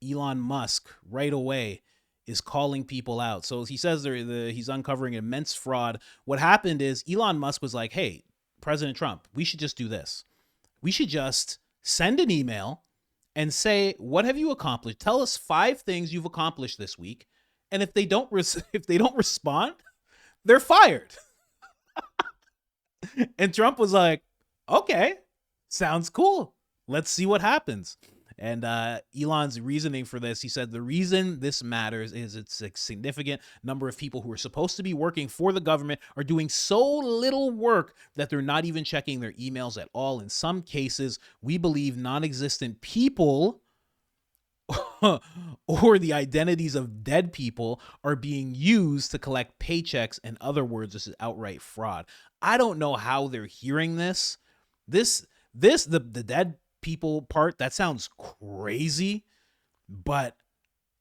Elon Musk right away is calling people out. So he says he's uncovering immense fraud. What happened is Elon Musk was like, hey, President Trump, we should just do this. We should just send an email and say, what have you accomplished? Tell us 5 things you've accomplished this week. And if they don't if they don't respond, they're fired. And Trump was like, okay, sounds cool. Let's see what happens. And Elon's reasoning for this, he said, the reason this matters is it's a significant number of people who are supposed to be working for the government are doing so little work that they're not even checking their emails at all. In some cases, we believe non-existent people or the identities of dead people are being used to collect paychecks. In other words, this is outright fraud. I don't know how they're hearing this. The dead people part, that sounds crazy, but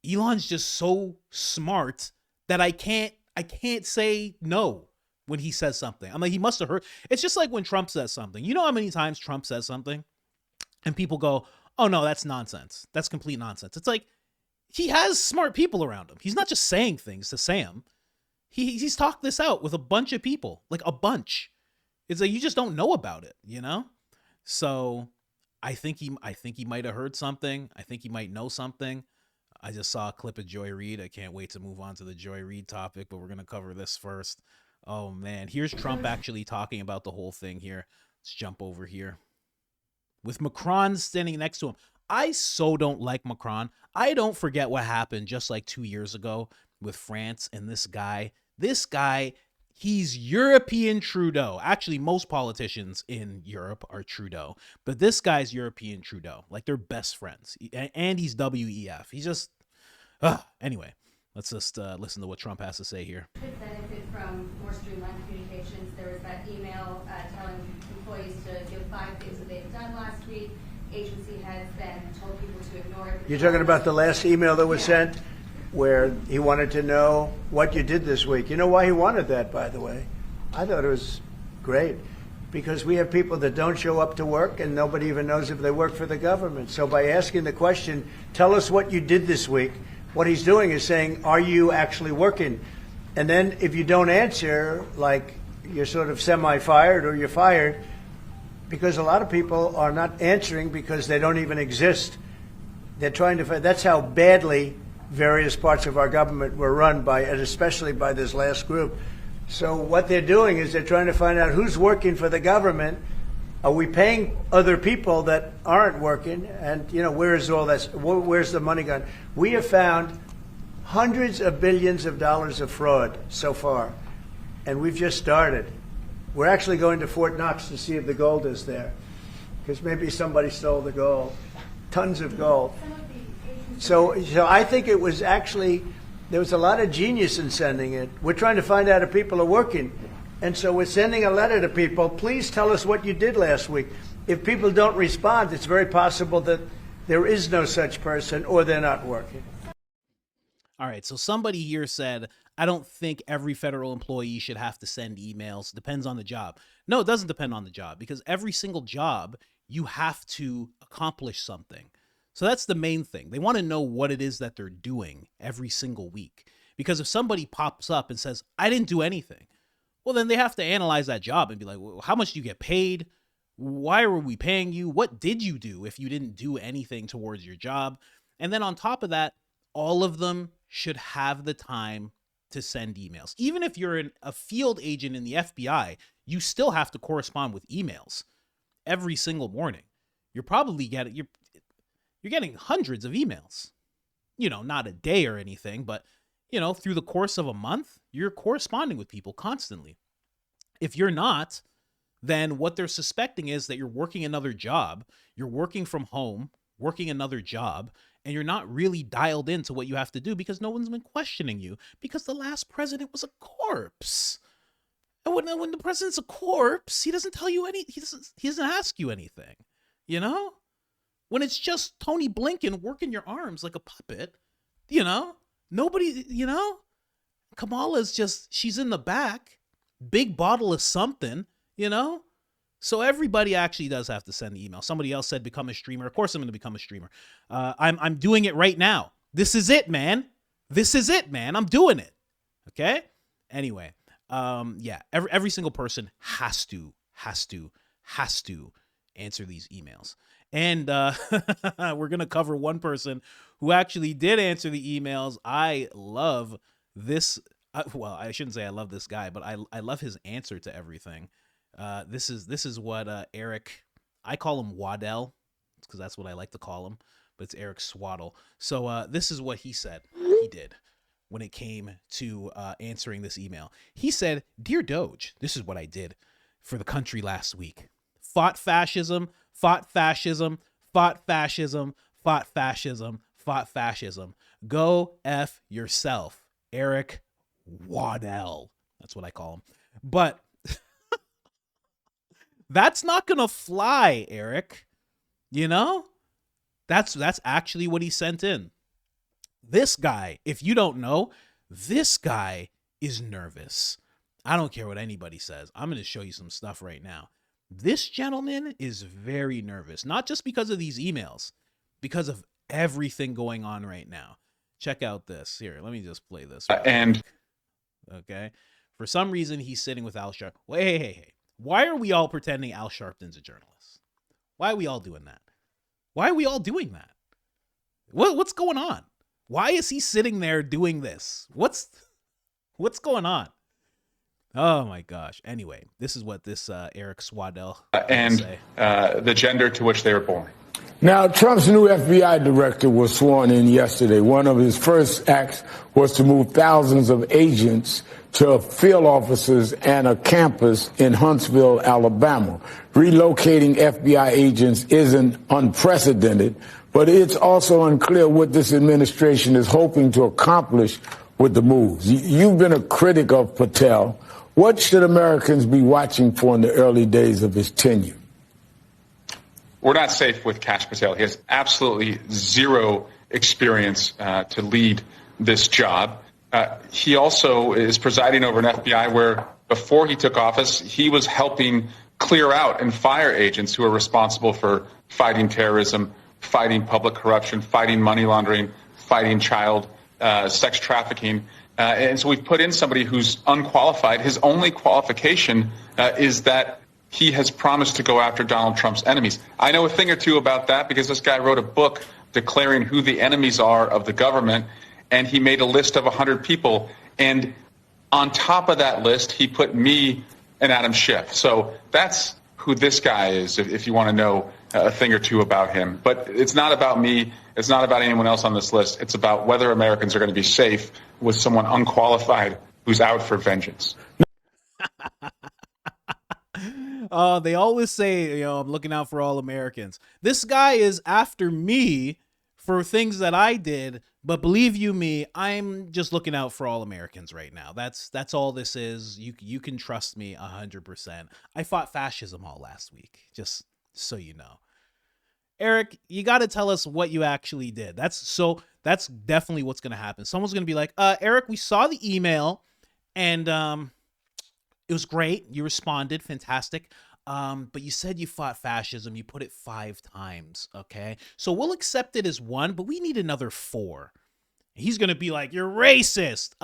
Elon's just so smart that I can't say no when he says something. I'm like, he must have heard. It's just like when Trump says something. You know how many times Trump says something and people go, oh no, that's nonsense. That's complete nonsense. It's like, he has smart people around him. He's not just saying things to say them. He's talked this out with a bunch of people, like a bunch. It's like, you just don't know about it, you know? So I think he might have heard something. I think he might know something. I just saw a clip of Joy Reid. I can't wait to move on to the Joy Reid topic, but we're going to cover this first. Oh man, here's Trump actually talking about the whole thing here. Let's jump over here. With Macron standing next to him. I so don't like Macron. I don't forget what happened just like 2 years ago with France and this guy. This guy, he's European Trudeau. Actually, most politicians in Europe are Trudeau, but this guy's European Trudeau. Like, they're best friends. And he's WEF. He's just, anyway, let's just listen to what Trump has to say here. Could benefit from more streamlined communications. There was that email telling employees to give 5 things that they've done last week. Agency has then told people to ignore it. You're talking about the last email that was sent where he wanted to know what you did this week. You know why he wanted that, by the way? I thought it was great because we have people that don't show up to work and nobody even knows if they work for the government. So by asking the question, tell us what you did this week, what he's doing is saying, are you actually working? And then if you don't answer, like you're sort of semi-fired or you're fired, because a lot of people are not answering because they don't even exist. They're trying to find, that's how badly various parts of our government were run by, and especially by this last group. So what they're doing is they're trying to find out who's working for the government. Are we paying other people that aren't working? And, you know, where is all that? Where's the money gone? We have found hundreds of billions of dollars of fraud so far, and we've just started. We're actually going to Fort Knox to see if the gold is there, because maybe somebody stole the gold. Tons of gold. So I think it was actually, there was a lot of genius in sending it. We're trying to find out if people are working. And so we're sending a letter to people, please tell us what you did last week. If people don't respond, it's very possible that there is no such person or they're not working. All right, so somebody here said, I don't think every federal employee should have to send emails. Depends on the job. No, it doesn't depend on the job, because every single job, you have to accomplish something. So that's the main thing. They want to know what it is that they're doing every single week. Because if somebody pops up and says, I didn't do anything, well, then they have to analyze that job and be like, well, how much do you get paid? Why are we paying you? What did you do if you didn't do anything towards your job? And then on top of that, all of them should have the time to send emails. Even if you're a field agent in the FBI, you still have to correspond with emails every single morning. You're probably getting hundreds of emails. You know, not a day or anything, but you know, through the course of a month, you're corresponding with people constantly. If you're not, then what they're suspecting is that you're working another job, you're working from home, working another job, and you're not really dialed into what you have to do because no one's been questioning you, because the last president was a corpse. And when the president's a corpse, he doesn't tell you he doesn't ask you anything, you know? When it's just Tony Blinken working your arms like a puppet, you know? Nobody, you know? Kamala's just, she's in the back, big bottle of something, you know? So everybody actually does have to send the email. Somebody else said become a streamer. Of course I'm going to become a streamer. I'm doing it right now. This is it, man. This is it, man. I'm doing it. Okay? Anyway, yeah, every single person has to answer these emails. And we're going to cover one person who actually did answer the emails. I love this. Well, I shouldn't say I love this guy, but I love his answer to everything. This is what Eric, I call him Waddell because that's what I like to call him, but it's Eric Swaddle. So this is what he said he did when it came to answering this email. He said, "Dear Doge, this is what I did for the country last week. Fought fascism, fought fascism, fought fascism, fought fascism, fought fascism. Go F yourself, Eric Waddell." That's what I call him. But that's not going to fly, Eric. You know? That's actually what he sent in. This guy, if you don't know, this guy is nervous. I don't care what anybody says. I'm going to show you some stuff right now. This gentleman is very nervous, not just because of these emails, because of everything going on right now. Check out this. Here, let me just play this. Okay. For some reason, he's sitting with Al Sharpton. Wait, hey. Why are we all pretending Al Sharpton's a journalist? Why are we all doing that? Why are we all doing that? What's going on? Why is he sitting there doing this? What's going on? Oh my gosh. Anyway, this is what this Eric Swaddell and the gender to which they were born. Now, Trump's new FBI director was sworn in yesterday. One of his first acts was to move thousands of agents to field offices and a campus in Huntsville, Alabama. Relocating FBI agents isn't unprecedented, but it's also unclear what this administration is hoping to accomplish with the moves. You've been a critic of Patel. What should Americans be watching for in the early days of his tenure? We're not safe with Kash Patel. He has absolutely zero experience to lead this job. He also is presiding over an FBI where before he took office, he was helping clear out and fire agents who are responsible for fighting terrorism, fighting public corruption, fighting money laundering, fighting child sex trafficking. And so we've put in somebody who's unqualified. His only qualification is that he has promised to go after Donald Trump's enemies. I know a thing or two about that because this guy wrote a book declaring who the enemies are of the government, and he made a list of 100 people. And on top of that list, he put me and Adam Schiff. So that's who this guy is, if you want to know a thing or two about him. But it's not about me. It's not about anyone else on this list. It's about whether Americans are going to be safe with someone unqualified who's out for vengeance. They always say, I'm looking out for all Americans. This guy is after me for things that I did, but believe you me, I'm just looking out for all Americans right now. That's all this is. You can trust me 100%. I fought fascism all last week, just so you know. Eric, you got to tell us what you actually did. That's definitely what's going to happen. Someone's going to be like, Eric, we saw the email and it was great. You responded. Fantastic. But you said you fought fascism. You put it 5 times. Okay. So we'll accept it as 1, but we need another 4. He's going to be like, you're racist.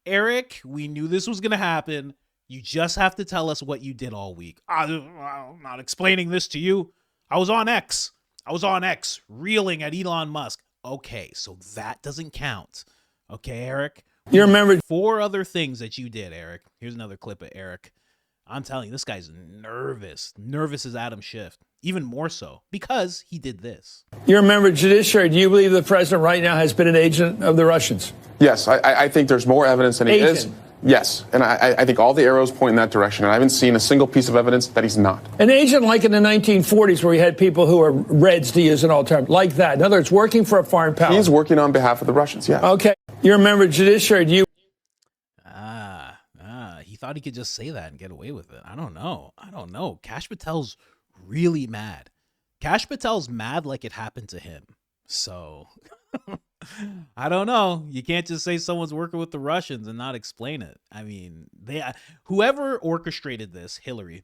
Eric, we knew this was going to happen. You just have to tell us what you did all week. I'm not explaining this to you. I was on X reeling at Elon Musk. Okay. So that doesn't count. Okay, Eric. You remember 4 other things that you did, Eric. Here's another clip of Eric. I'm telling you, this guy's nervous. Nervous as Adam Schiff. Even more so because he did this. You're a member of Judiciary. Do you believe the president right now has been an agent of the Russians? Yes, I think there's more evidence than he is. Yes, and I think all the arrows point in that direction, and I haven't seen a single piece of evidence that he's not. An agent like in the 1940s where you had people who are Reds, to use an old term, like that. In other words, working for a foreign power. He's working on behalf of the Russians, yeah. Okay. You're a member of Judiciary. Do you... He thought he could just say that and get away with it. I don't know. Kash Patel's really mad. Kash Patel's mad like it happened to him. So I don't know. You can't just say someone's working with the Russians and not explain it. I mean, whoever orchestrated this, Hillary,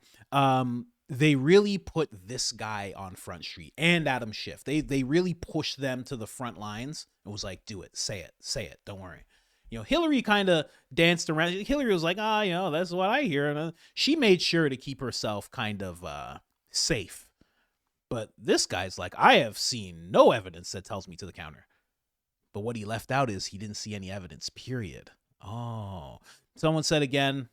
they really put this guy on Front Street and Adam Schiff. They really pushed them to the front lines and was like, do it, say it, don't worry. Hillary kind of danced around. Hillary was like, that's what I hear. And she made sure to keep herself kind of safe. But this guy's like, I have seen no evidence that tells me to the counter. But what he left out is he didn't see any evidence, period. Oh, someone said again,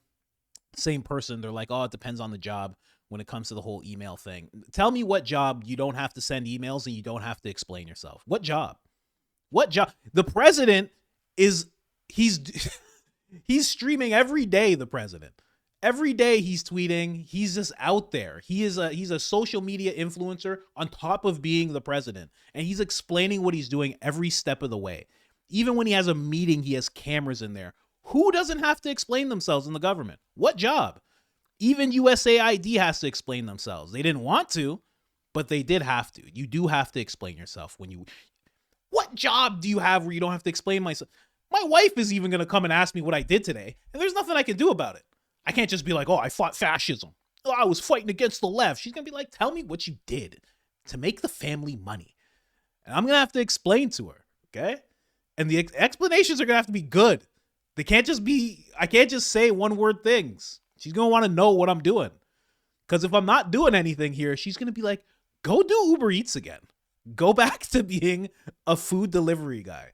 same person. They're like, it depends on the job when it comes to the whole email thing. Tell me what job you don't have to send emails and you don't have to explain yourself. What job? The president is, he's streaming every day, the president. Every day he's tweeting. He's just out there. He's a social media influencer on top of being the president. And he's explaining what he's doing every step of the way. Even when he has a meeting, he has cameras in there. Who doesn't have to explain themselves in the government? What job? Even USAID has to explain themselves. They didn't want to, but they did have to. You do have to explain yourself what job do you have where you don't have to explain myself? My wife is even going to come and ask me what I did today, and there's nothing I can do about it. I can't just be like, I fought fascism. I was fighting against the left. She's going to be like, tell me what you did to make the family money. And I'm going to have to explain to her, okay? And the explanations are going to have to be good. They can't just be, I can't just say one-word things. She's going to want to know what I'm doing. Because if I'm not doing anything here, she's going to be like, go do Uber Eats again. Go back to being a food delivery guy.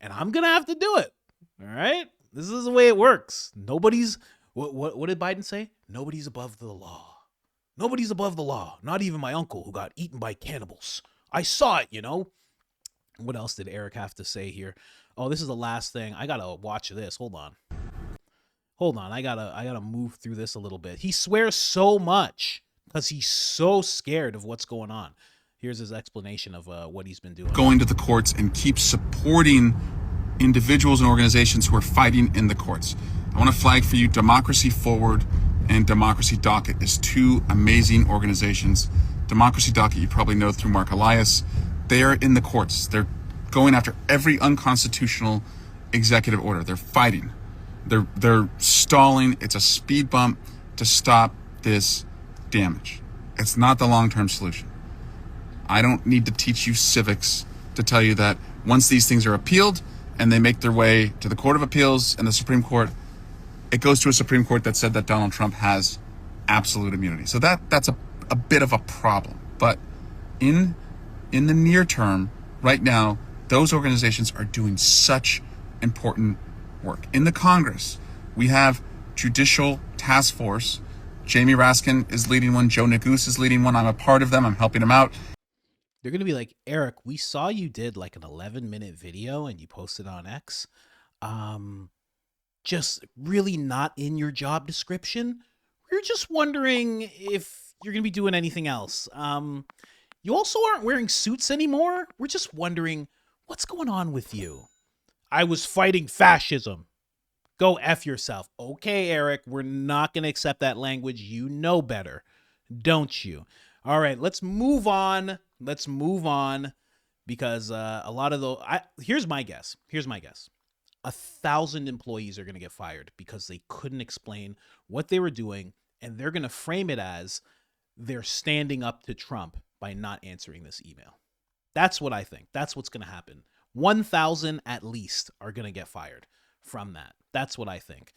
And I'm going to have to do it, all right? This is the way it works. Nobody's... What did Biden say? Nobody's above the law. Nobody's above the law. Not even my uncle who got eaten by cannibals. I saw it, What else did Eric have to say here? Oh, this is the last thing. I gotta watch this. Hold on. I gotta move through this a little bit. He swears so much because he's so scared of what's going on. Here's his explanation of what he's been doing. Going to the courts and keep supporting individuals and organizations who are fighting in the courts. I want to flag for you Democracy Forward and Democracy Docket is two amazing organizations. Democracy Docket, you probably know through Mark Elias. They are in the courts. They're going after every unconstitutional executive order. They're fighting. They're stalling. It's a speed bump to stop this damage. It's not the long-term solution. I don't need to teach you civics to tell you that once these things are appealed and they make their way to the Court of Appeals and the Supreme Court, it goes to a Supreme Court that said that Donald Trump has absolute immunity. So that's a bit of a problem. But in the near term, right now, those organizations are doing such important work. In the Congress, we have Judicial Task Force. Jamie Raskin is leading one. Joe Neguse is leading one. I'm a part of them. I'm helping them out. They're going to be like, Eric, we saw you did like an 11-minute video and you posted on X. Just really not in your job description. We're just wondering if you're going to be doing anything else. You also aren't wearing suits anymore. We're just wondering what's going on with you. I was fighting fascism. Go F yourself. Okay, Eric, we're not going to accept that language. You know better, don't you? All right, let's move on. Because a lot of those... Here's my guess. 1,000 employees are going to get fired because they couldn't explain what they were doing, and they're going to frame it as they're standing up to Trump by not answering this email. That's what I think. That's what's going to happen. 1,000 at least are going to get fired from that. That's what I think.